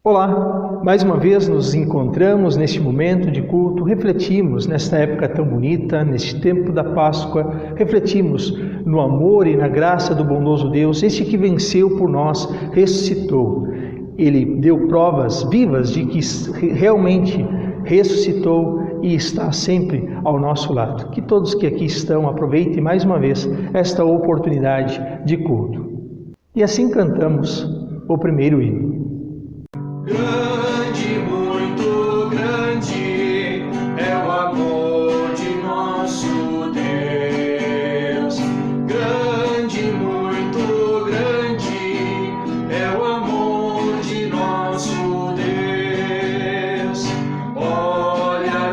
Olá, mais uma vez nos encontramos neste momento de culto, refletimos nesta época tão bonita, neste tempo da Páscoa, refletimos no amor e na graça do bondoso Deus, este que venceu por nós, ressuscitou. Ele deu provas vivas de que realmente ressuscitou e está sempre ao nosso lado. Que todos que aqui estão aproveitem mais uma vez esta oportunidade de culto. E assim cantamos o primeiro hino. Grande, muito grande é o amor de nosso Deus. Grande, muito grande é o amor de nosso Deus. Olha a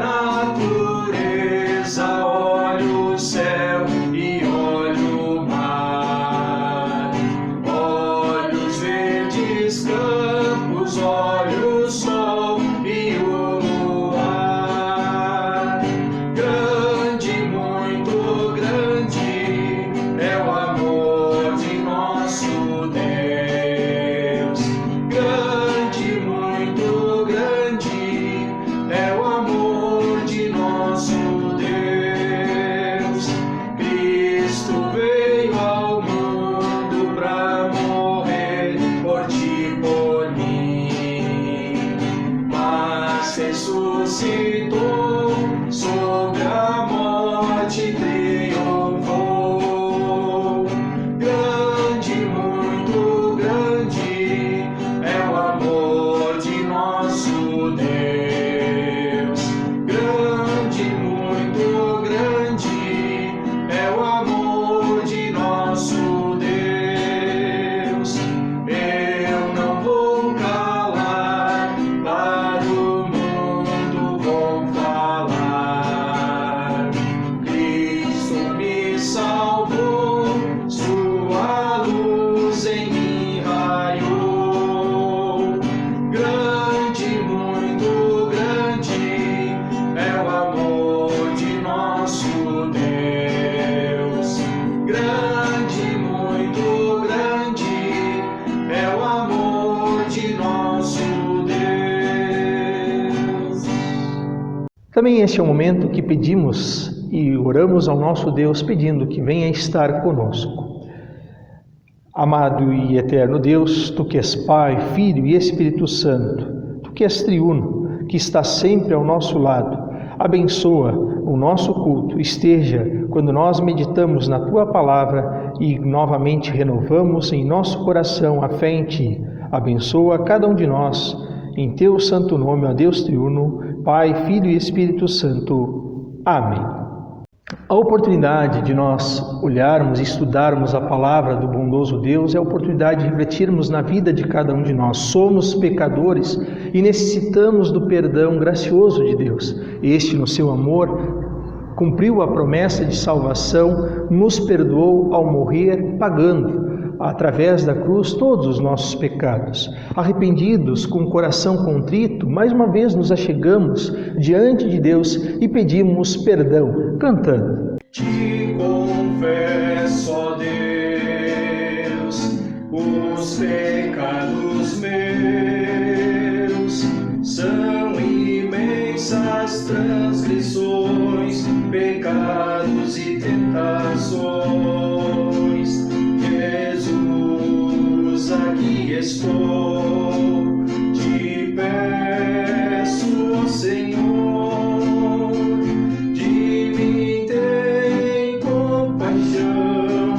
natureza, olha o céu e olha o mar. Olha os verdes campos, olha o sol e o luar. Grande, muito grande é o amor de nosso Deus. Grande, muito grande é o amor de nosso Deus. Cristo veio ao mundo pra morrer por ti, por mim, mas ressuscitou, sobre a morte triunfou. Grande, muito grande é o amor de nosso Deus. Grande, muito grande é o amor de nosso Deus. Eu não vou calar, para o mundo vou falar. Cristo me salvou, sua luz em mim raiou. Grande, muito grande é o amor de nosso Deus. Grande, muito grande é o amor de nosso Deus. Também este é o momento que pedimos e oramos ao nosso Deus pedindo que venha estar conosco. Amado e eterno Deus, Tu que és Pai, Filho e Espírito Santo, Tu que és triuno, que está sempre ao nosso lado, abençoa o nosso culto, esteja quando nós meditamos na Tua Palavra e novamente renovamos em nosso coração a fé em Ti. Abençoa cada um de nós, em Teu santo nome, ó Deus triuno, Pai, Filho e Espírito Santo. Amém. A oportunidade de nós olharmos e estudarmos a palavra do bondoso Deus é a oportunidade de refletirmos na vida de cada um de nós. Somos pecadores e necessitamos do perdão gracioso de Deus. Este, no seu amor, cumpriu a promessa de salvação, nos perdoou ao morrer, pagando através da cruz todos os nossos pecados. Arrependidos, com o coração contrito, mais uma vez nos achegamos diante de Deus e pedimos perdão, cantando. Te confesso, ó Deus, os pecados meus são imensas transgressões, pecados e tentações. Jesus, aqui estou, te peço, ó Senhor, de mim tem compaixão,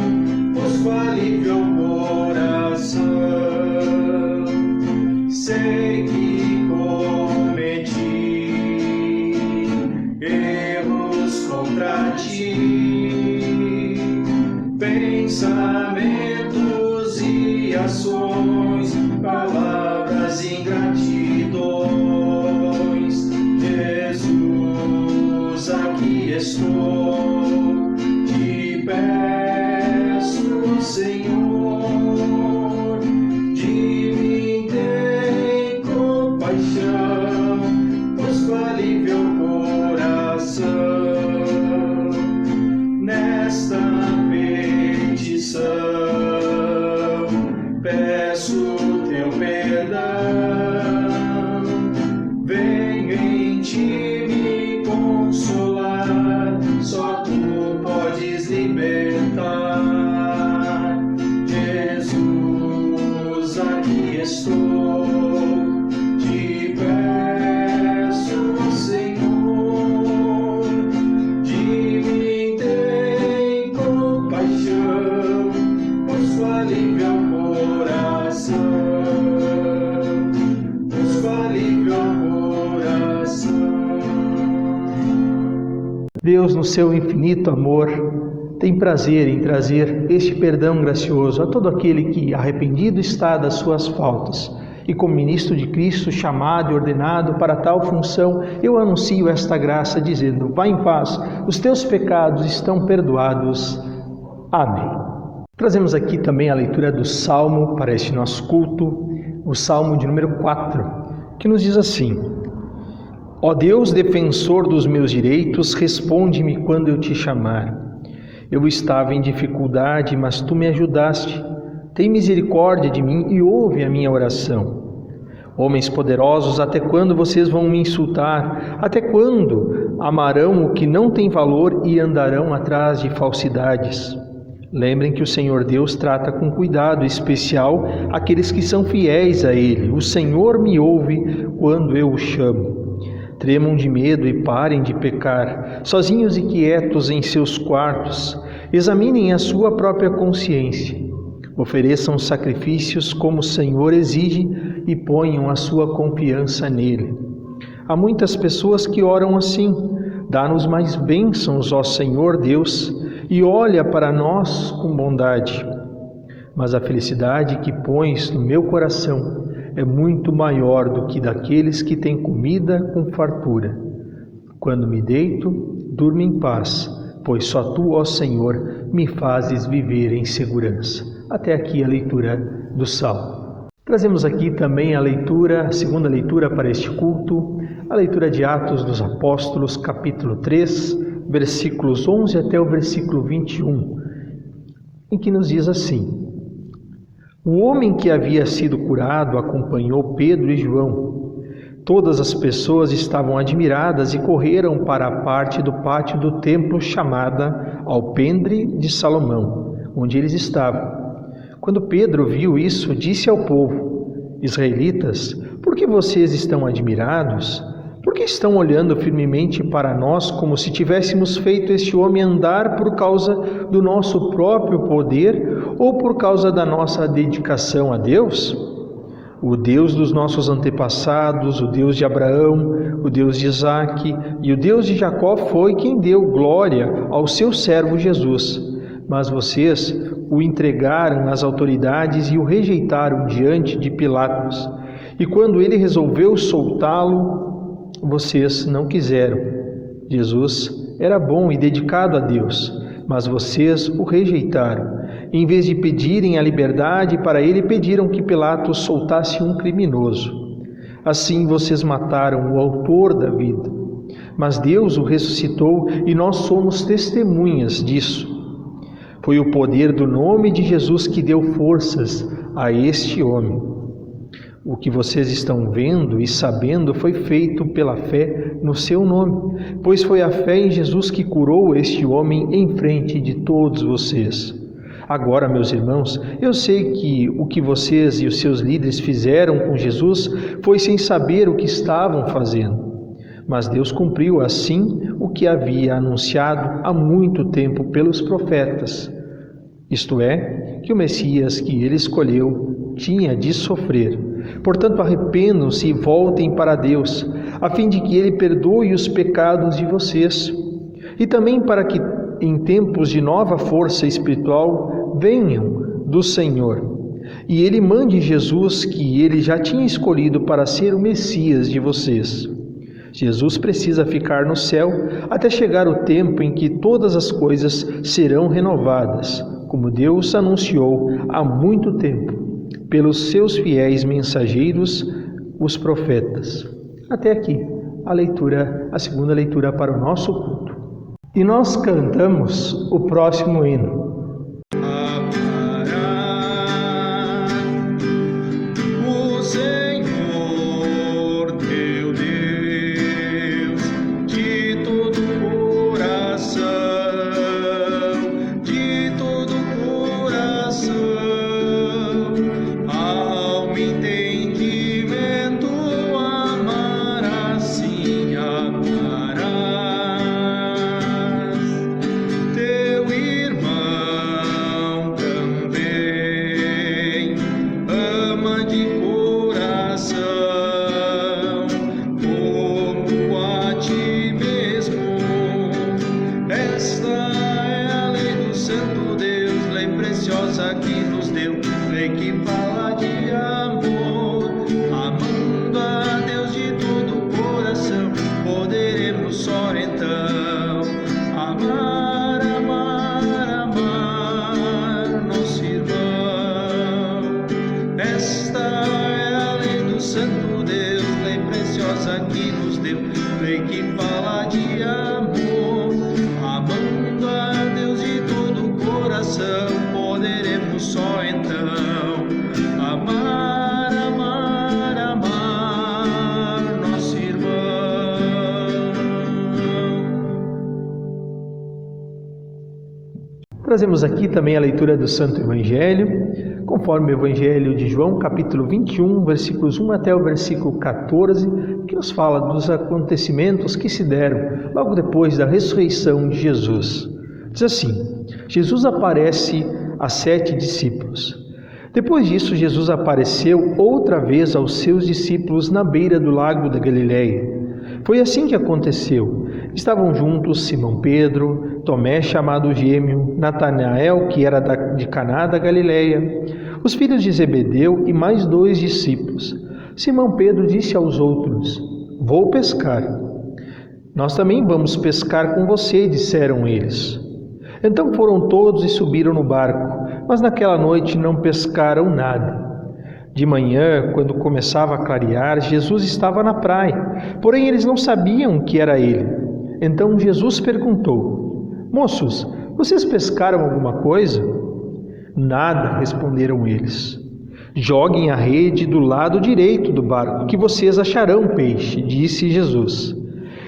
pois falível coração. Sei que cometi erros contra ti, pensamentos e ações, palavras e ingratidões. Jesus, aqui estou, te peço, Senhor, de mim tem compaixão, pois falível coração. Deus, no seu infinito amor, tem prazer em trazer este perdão gracioso a todo aquele que arrependido está das suas faltas. E como ministro de Cristo, chamado e ordenado para tal função, eu anuncio esta graça dizendo: vá em paz, os teus pecados estão perdoados. Amém. Trazemos aqui também a leitura do Salmo para este nosso culto, o Salmo de número 4, que nos diz assim: Ó Deus, defensor dos meus direitos, responde-me quando eu te chamar. Eu estava em dificuldade, mas tu me ajudaste. Tem misericórdia de mim e ouve a minha oração. Homens poderosos, até quando vocês vão me insultar? Até quando amarão o que não tem valor e andarão atrás de falsidades? Lembrem que o Senhor Deus trata com cuidado especial aqueles que são fiéis a Ele. O Senhor me ouve quando eu o chamo. Tremam de medo e parem de pecar, sozinhos e quietos em seus quartos. Examinem a sua própria consciência. Ofereçam sacrifícios como o Senhor exige e ponham a sua confiança nele. Há muitas pessoas que oram assim: dá-nos mais bênçãos, ó Senhor Deus, e olha para nós com bondade. Mas a felicidade que pões no meu coração é muito maior do que daqueles que têm comida com fartura. Quando me deito, durmo em paz, pois só tu, ó Senhor, me fazes viver em segurança. Até aqui a leitura do Salmo. Trazemos aqui também a segunda leitura para este culto, a leitura de Atos dos Apóstolos, capítulo 3, versículos 11 até o versículo 21, em que nos diz assim: O homem que havia sido curado acompanhou Pedro e João. Todas as pessoas estavam admiradas e correram para a parte do pátio do templo chamada Alpendre de Salomão, onde eles estavam. Quando Pedro viu isso, disse ao povo: Israelitas, por que vocês estão admirados? Por que estão olhando firmemente para nós como se tivéssemos feito este homem andar por causa do nosso próprio poder ou por causa da nossa dedicação a Deus? O Deus dos nossos antepassados, o Deus de Abraão, o Deus de Isaque e o Deus de Jacó foi quem deu glória ao seu servo Jesus. Mas vocês o entregaram às autoridades e o rejeitaram diante de Pilatos. E quando ele resolveu soltá-lo, vocês não quiseram. Jesus era bom e dedicado a Deus, mas vocês o rejeitaram. Em vez de pedirem a liberdade para ele, pediram que Pilatos soltasse um criminoso. Assim vocês mataram o autor da vida. Mas Deus o ressuscitou e nós somos testemunhas disso. Foi o poder do nome de Jesus que deu forças a este homem. O que vocês estão vendo e sabendo foi feito pela fé no seu nome, pois foi a fé em Jesus que curou este homem em frente de todos vocês. Agora, meus irmãos, eu sei que o que vocês e os seus líderes fizeram com Jesus foi sem saber o que estavam fazendo. Mas Deus cumpriu assim o que havia anunciado há muito tempo pelos profetas. Isto é, que o Messias que ele escolheu tinha de sofrer. Portanto, arrependam-se e voltem para Deus, a fim de que Ele perdoe os pecados de vocês, e também para que, em tempos de nova força espiritual, venham do Senhor, e Ele mande Jesus, que Ele já tinha escolhido para ser o Messias de vocês. Jesus precisa ficar no céu até chegar o tempo em que todas as coisas serão renovadas, como Deus anunciou há muito tempo, pelos seus fiéis mensageiros, os profetas. Até aqui a segunda leitura para o nosso culto. E nós cantamos o próximo hino. Teu irmão lei que fala de amor, amando a Deus de todo o coração, poderemos só então amar, amar, amar nosso irmão. Esta é a lei do Santo Deus, lei preciosa que nos deu, lei que fala de amor, amando a Deus de todo o coração, poderemos só então amar, amar, amar nosso irmão. Trazemos aqui também a leitura do Santo Evangelho, conforme o Evangelho de João, capítulo 21, versículos 1 até o versículo 14, que nos fala dos acontecimentos que se deram logo depois da ressurreição de Jesus. Diz assim: Jesus aparece a 7 discípulos. Depois disso, Jesus apareceu outra vez aos seus discípulos na beira do lago da Galileia. Foi assim que aconteceu. Estavam juntos Simão Pedro, Tomé chamado Gêmeo, Natanael, que era de Caná da Galileia, os filhos de Zebedeu e mais 2 discípulos. Simão Pedro disse aos outros: "Vou pescar." "Nós também vamos pescar com você", disseram eles. Então foram todos e subiram no barco, mas naquela noite não pescaram nada. De manhã, quando começava a clarear, Jesus estava na praia, porém eles não sabiam que era ele. Então Jesus perguntou: "Moços, vocês pescaram alguma coisa?" "Nada", responderam eles. "Joguem a rede do lado direito do barco, que vocês acharão peixe", disse Jesus.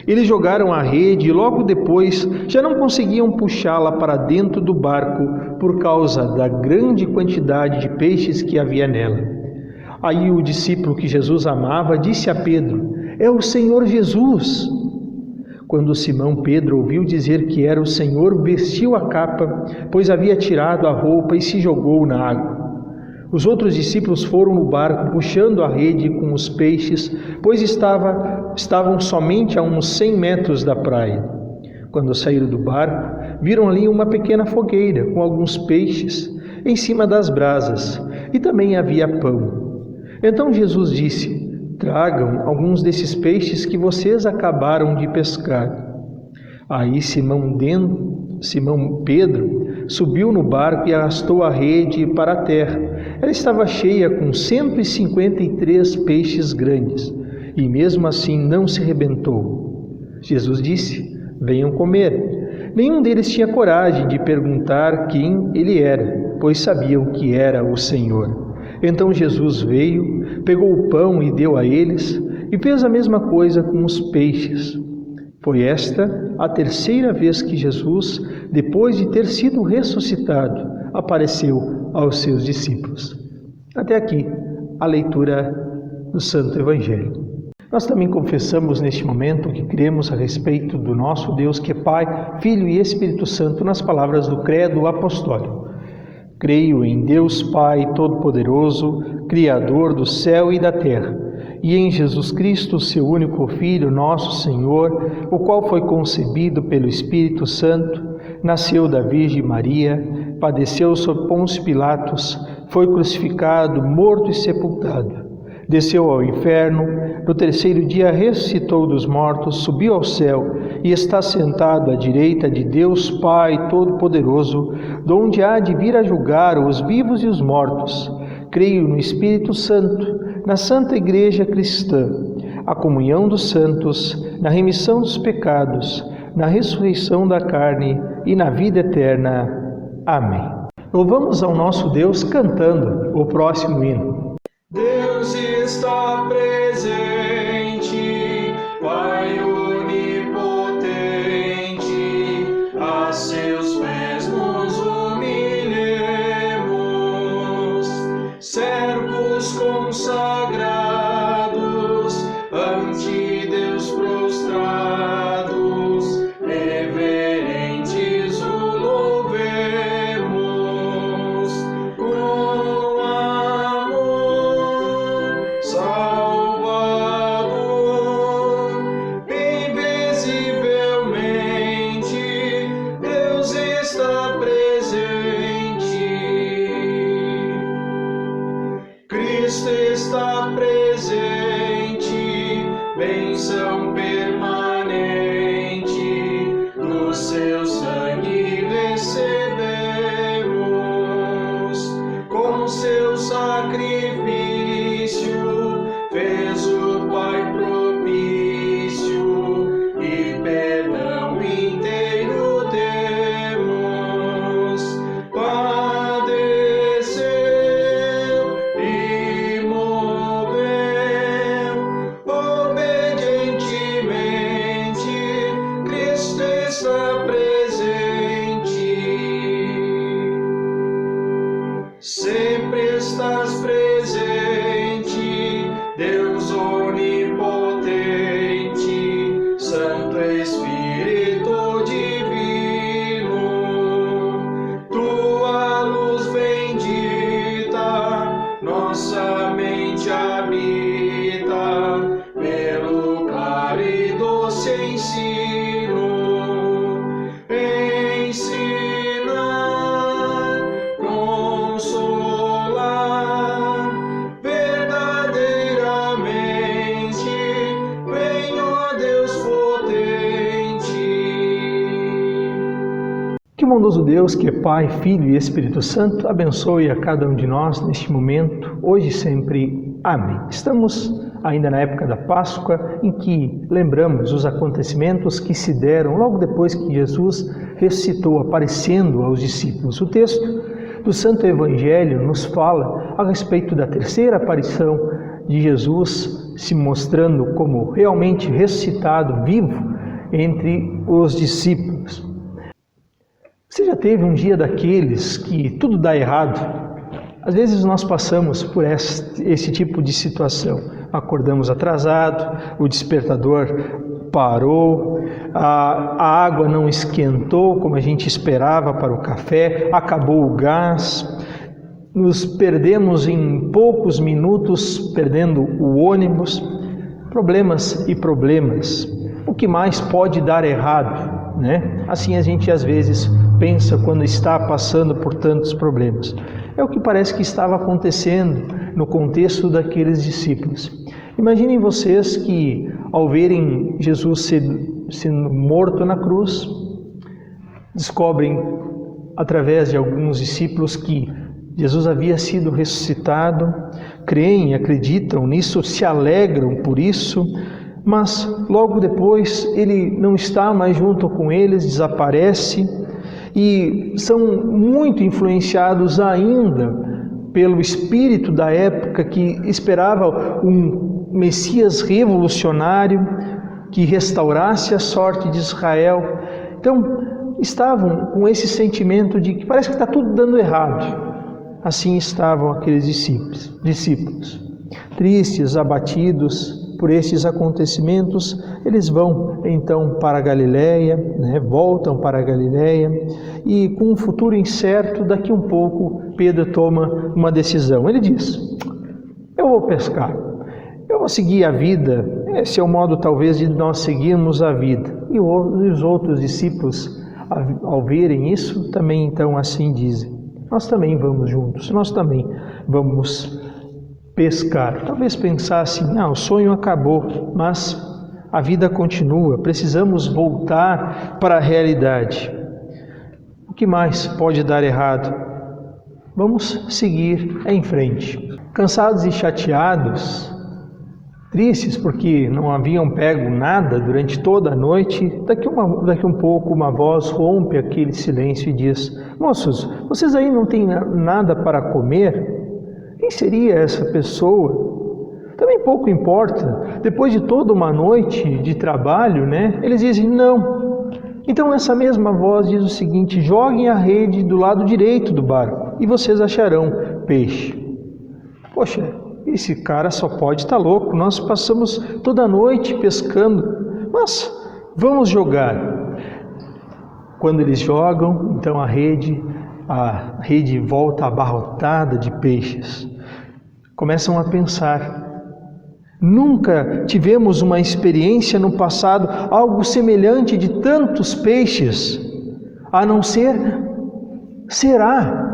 Eles jogaram a rede e logo depois já não conseguiam puxá-la para dentro do barco por causa da grande quantidade de peixes que havia nela. Aí o discípulo que Jesus amava disse a Pedro: "É o Senhor Jesus." Quando Simão Pedro ouviu dizer que era o Senhor, vestiu a capa, pois havia tirado a roupa, e se jogou na água. Os outros discípulos foram no barco puxando a rede com os peixes, pois estavam somente a uns 100 metros da praia. Quando saíram do barco, viram ali uma pequena fogueira com alguns peixes em cima das brasas, e também havia pão. Então Jesus disse: "Tragam alguns desses peixes que vocês acabaram de pescar." Aí Simão Pedro subiu no barco e arrastou a rede para a terra. Ela estava cheia com 153 peixes grandes, e mesmo assim não se rebentou. Jesus disse: "Venham comer." Nenhum deles tinha coragem de perguntar quem ele era, pois sabiam que era o Senhor. Então Jesus veio, pegou o pão e deu a eles, e fez a mesma coisa com os peixes. Foi esta a terceira vez que Jesus, depois de ter sido ressuscitado, apareceu aos seus discípulos. Até aqui a leitura do Santo Evangelho. Nós também confessamos neste momento que cremos a respeito do nosso Deus, que é Pai, Filho e Espírito Santo, nas palavras do Credo Apostólico. Creio em Deus Pai Todo-Poderoso, Criador do céu e da terra, e em Jesus Cristo, seu único Filho, nosso Senhor, o qual foi concebido pelo Espírito Santo, nasceu da Virgem Maria, padeceu sob Pôncio Pilatos, foi crucificado, morto e sepultado. Desceu ao inferno, no terceiro dia ressuscitou dos mortos, subiu ao céu e está sentado à direita de Deus Pai Todo-Poderoso, donde há de vir a julgar os vivos e os mortos. Creio no Espírito Santo, na Santa Igreja Cristã, a comunhão dos santos, na remissão dos pecados, na ressurreição da carne e na vida eterna. Amém. Louvamos ao nosso Deus cantando o próximo hino. Deus está presente, Pai onipotente, a seus pés nos humilhemos, servos consagrados, ante Deus prostrados, reverentes o louvemos, com amor salvador. Espírito Divino, tua luz bendita, nossa mente habita, pelo claro e doce ensino, ensinar, consolar, verdadeiramente, vem, ó Deus potente. Que o bondoso Deus, que é Pai, Filho e Espírito Santo, abençoe a cada um de nós neste momento, hoje e sempre. Amém. Estamos ainda na época da Páscoa, em que lembramos os acontecimentos que se deram logo depois que Jesus ressuscitou, aparecendo aos discípulos. O texto do Santo Evangelho nos fala a respeito da terceira aparição de Jesus, se mostrando como realmente ressuscitado, vivo, entre os discípulos. Você já teve um dia daqueles que tudo dá errado? Às vezes nós passamos por esse tipo de situação. Acordamos atrasado, o despertador parou, a água não esquentou como a gente esperava para o café, acabou o gás, nos perdemos em poucos minutos, perdendo o ônibus, problemas e problemas. O que mais pode dar errado, né? Assim a gente às vezes pensa quando está passando por tantos problemas. É o que parece que estava acontecendo no contexto daqueles discípulos. Imaginem vocês que, ao verem Jesus sendo morto na cruz, descobrem, através de alguns discípulos, que Jesus havia sido ressuscitado, creem, acreditam nisso, se alegram por isso, mas logo depois ele não está mais junto com eles, desaparece, e são muito influenciados ainda pelo espírito da época que esperava um Messias revolucionário que restaurasse a sorte de Israel. Então, estavam com esse sentimento de que parece que está tudo dando errado. Assim estavam aqueles discípulos. Tristes, abatidos por esses acontecimentos, eles vão então para a Galileia, voltam para a Galileia, e com um futuro incerto, daqui um pouco, Pedro toma uma decisão. Ele diz: eu vou pescar, eu vou seguir a vida. Esse é o modo talvez de nós seguirmos a vida. E os outros discípulos, ao verem isso, também então assim dizem: nós também vamos juntos, nós também vamos pescar. Talvez pensassem: o sonho acabou, mas a vida continua, precisamos voltar para a realidade. O que mais pode dar errado? Vamos seguir em frente. Cansados e chateados, tristes porque não haviam pego nada durante toda a noite, daqui um pouco uma voz rompe aquele silêncio e diz: moços, vocês aí não têm nada para comer? Quem seria essa pessoa? Também pouco importa. Depois de toda uma noite de trabalho, eles dizem não. Então essa mesma voz diz o seguinte: joguem a rede do lado direito do barco e vocês acharão peixe. Poxa, esse cara só pode estar louco. Nós passamos toda a noite pescando, mas vamos jogar. Quando eles jogam, então a rede volta abarrotada de peixes. Começam a pensar: nunca tivemos uma experiência no passado, algo semelhante de tantos peixes, a não ser, será?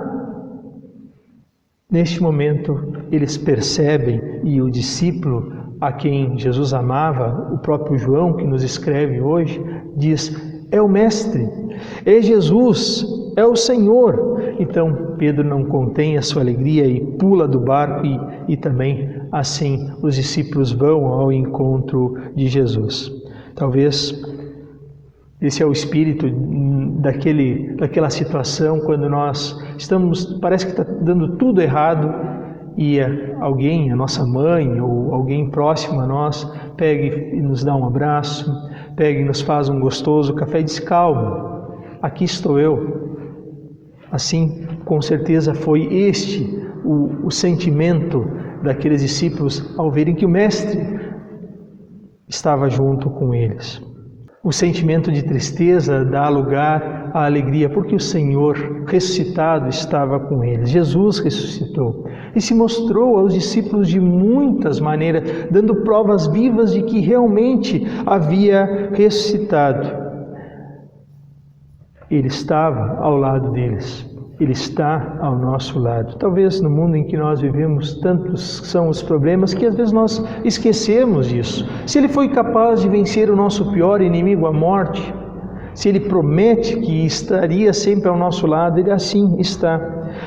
Neste momento, eles percebem, e o discípulo a quem Jesus amava, o próprio João, que nos escreve hoje, diz: é o Mestre, é Jesus, é o Senhor. Então Pedro não contém a sua alegria e pula do barco e também assim os discípulos vão ao encontro de Jesus. Talvez esse é o espírito daquela situação quando nós parece que está dando tudo errado e alguém, a nossa mãe ou alguém próximo a nós, pega e nos dá um abraço, pega e nos faz um gostoso café e diz: calma, aqui estou eu. Assim, com certeza foi este o sentimento daqueles discípulos ao verem que o Mestre estava junto com eles. O sentimento de tristeza dá lugar à alegria, porque o Senhor ressuscitado estava com eles. Jesus ressuscitou e se mostrou aos discípulos de muitas maneiras, dando provas vivas de que realmente havia ressuscitado. Ele estava ao lado deles. Ele está ao nosso lado. Talvez no mundo em que nós vivemos, tantos são os problemas que às vezes nós esquecemos disso. Se Ele foi capaz de vencer o nosso pior inimigo, a morte, se Ele promete que estaria sempre ao nosso lado, Ele assim está.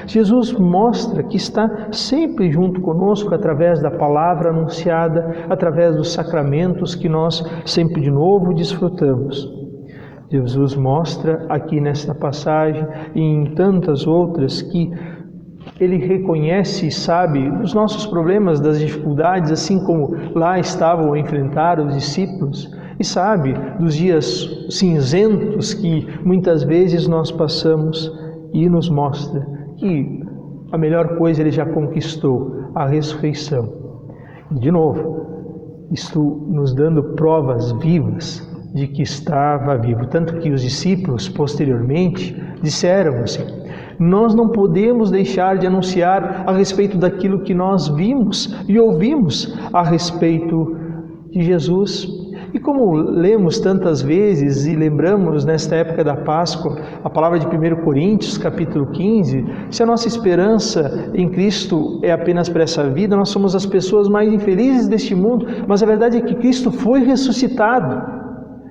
Jesus mostra que está sempre junto conosco através da palavra anunciada, através dos sacramentos que nós sempre de novo desfrutamos. Jesus mostra aqui nesta passagem e em tantas outras que Ele reconhece e sabe dos nossos problemas, das dificuldades, assim como lá estavam a enfrentar os discípulos, e sabe dos dias cinzentos que muitas vezes nós passamos, e nos mostra que a melhor coisa Ele já conquistou, a ressurreição. E de novo, isto nos dando provas vivas de que estava vivo, tanto que os discípulos posteriormente disseram assim: nós não podemos deixar de anunciar a respeito daquilo que nós vimos e ouvimos a respeito de Jesus. E como lemos tantas vezes e lembramos nesta época da Páscoa a palavra de 1 Coríntios, capítulo 15, se a nossa esperança em Cristo é apenas para essa vida, nós somos as pessoas mais infelizes deste mundo, mas a verdade é que Cristo foi ressuscitado.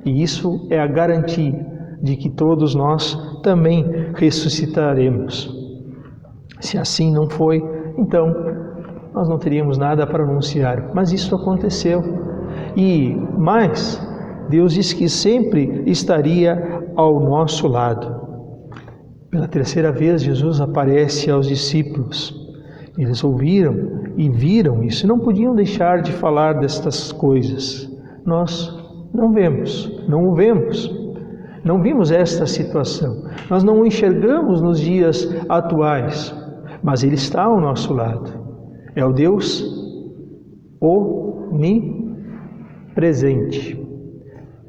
E isso é a garantia de que todos nós também ressuscitaremos. Se assim não foi, então nós não teríamos nada para anunciar. Mas isso aconteceu. E mais, Deus diz que sempre estaria ao nosso lado. Pela terceira vez, Jesus aparece aos discípulos. Eles ouviram e viram isso, e não podiam deixar de falar destas coisas. Nós não vemos, não o vemos, não vimos esta situação, nós não o enxergamos nos dias atuais, mas Ele está ao nosso lado. É o Deus onipresente,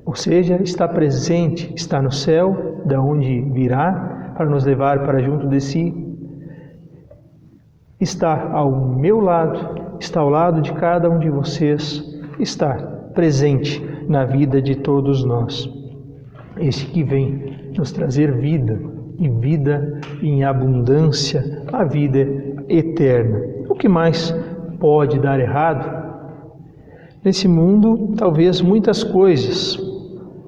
ou seja, está presente, está no céu, da onde virá para nos levar para junto de si, está ao meu lado, está ao lado de cada um de vocês, está presente na vida de todos nós. Este que vem nos trazer vida, e vida em abundância, a vida eterna. O que mais pode dar errado? Nesse mundo, talvez muitas coisas,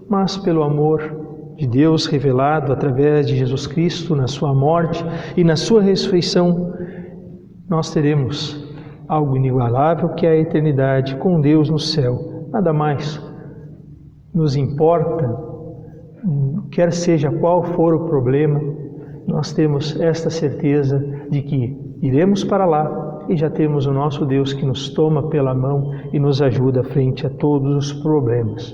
mas pelo amor de Deus revelado através de Jesus Cristo na sua morte e na sua ressurreição, nós teremos algo inigualável que é a eternidade com Deus no céu. Nada mais nos importa, quer seja qual for o problema, nós temos esta certeza de que iremos para lá e já temos o nosso Deus que nos toma pela mão e nos ajuda frente a todos os problemas.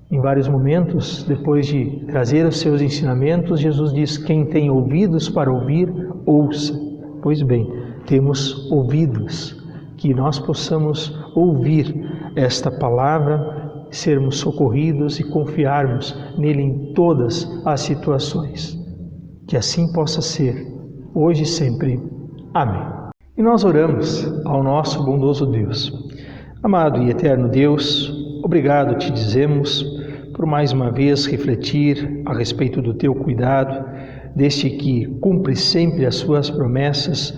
Em vários momentos, depois de trazer os seus ensinamentos, Jesus diz: quem tem ouvidos para ouvir, ouça. Pois bem, temos ouvidos, que nós possamos ouvir esta palavra, sermos socorridos e confiarmos nele em todas as situações. Que assim possa ser, hoje e sempre. Amém. E nós oramos ao nosso bondoso Deus. Amado e eterno Deus, obrigado te dizemos por mais uma vez refletir a respeito do teu cuidado, deste que cumpre sempre as suas promessas,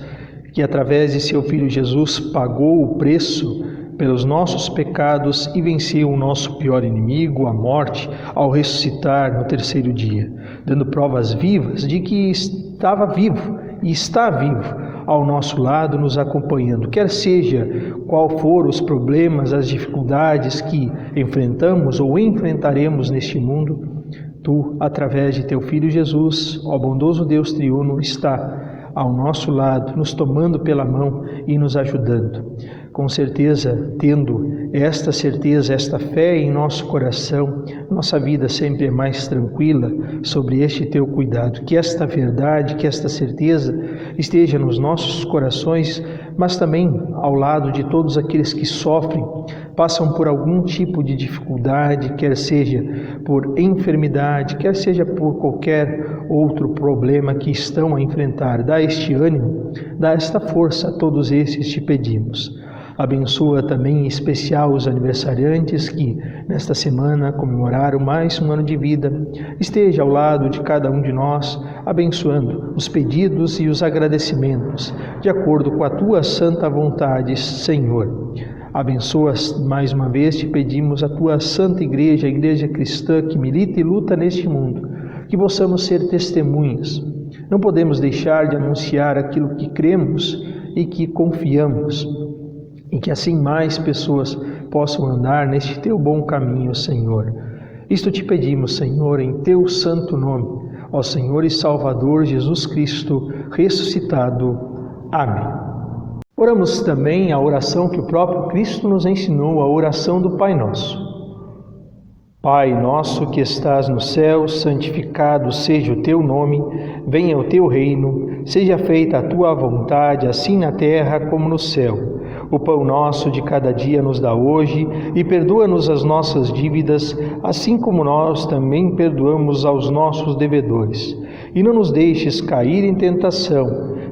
que através de seu Filho Jesus pagou o preço pelos nossos pecados e venceu o nosso pior inimigo, a morte, ao ressuscitar no terceiro dia, dando provas vivas de que estava vivo e está vivo ao nosso lado, nos acompanhando. Quer seja qual for os problemas, as dificuldades que enfrentamos ou enfrentaremos neste mundo, tu, através de teu Filho Jesus, ó bondoso Deus triuno, está ao nosso lado, nos tomando pela mão e nos ajudando. Com certeza, tendo esta certeza, esta fé em nosso coração, nossa vida sempre é mais tranquila sobre este teu cuidado. Que esta verdade, que esta certeza esteja nos nossos corações, mas também ao lado de todos aqueles que sofrem passam por algum tipo de dificuldade, quer seja por enfermidade, quer seja por qualquer outro problema que estão a enfrentar. Dá este ânimo, dá esta força a todos esses, te pedimos. Abençoa também em especial os aniversariantes que, nesta semana, comemoraram mais um ano de vida. Esteja ao lado de cada um de nós, abençoando os pedidos e os agradecimentos, de acordo com a Tua santa vontade, Senhor. Abençoa mais uma vez, te pedimos, a Tua santa igreja, a igreja cristã que milita e luta neste mundo, que possamos ser testemunhas. Não podemos deixar de anunciar aquilo que cremos e que confiamos, e que assim mais pessoas possam andar neste Teu bom caminho, Senhor. Isto te pedimos, Senhor, em Teu santo nome, ó Senhor e Salvador Jesus Cristo, ressuscitado. Amém. Oramos também a oração que o próprio Cristo nos ensinou, a oração do Pai Nosso. Pai nosso que estás no céu, santificado seja o Teu nome, venha o Teu reino, seja feita a Tua vontade, assim na terra como no céu. O pão nosso de cada dia nos dá hoje e perdoa-nos as nossas dívidas, assim como nós também perdoamos aos nossos devedores. E não nos deixes cair em tentação,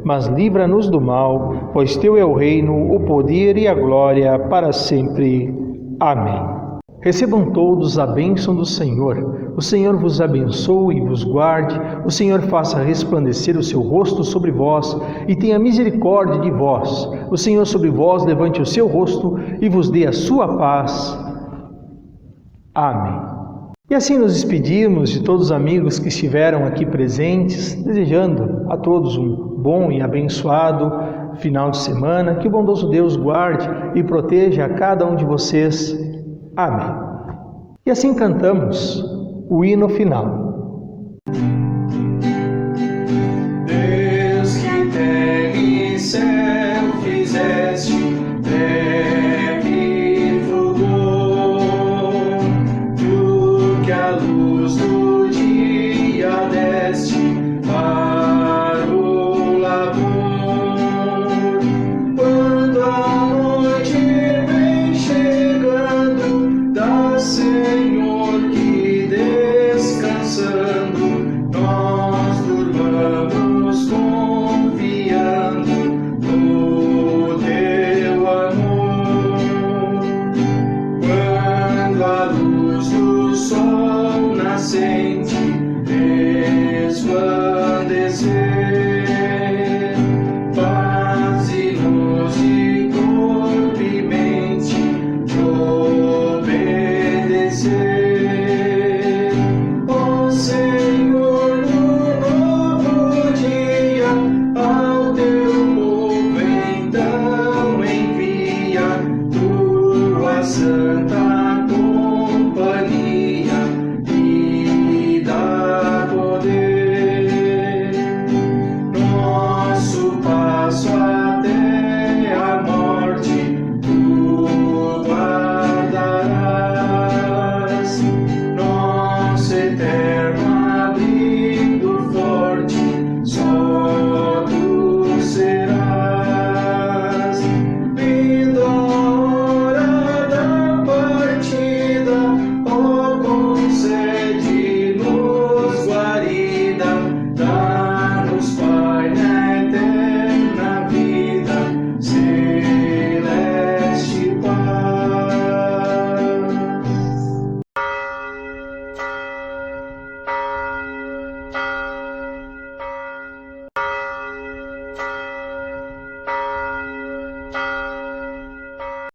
mas livra-nos do mal, pois Teu é o reino, o poder e a glória para sempre. Amém. Recebam todos a bênção do Senhor. O Senhor vos abençoe e vos guarde. O Senhor faça resplandecer o seu rosto sobre vós e tenha misericórdia de vós. O Senhor sobre vós levante o seu rosto e vos dê a sua paz. Amém. E assim nos despedimos de todos os amigos que estiveram aqui presentes, desejando a todos um bom e abençoado final de semana. Que o bondoso Deus guarde e proteja a cada um de vocês. Amém. E assim cantamos o hino final.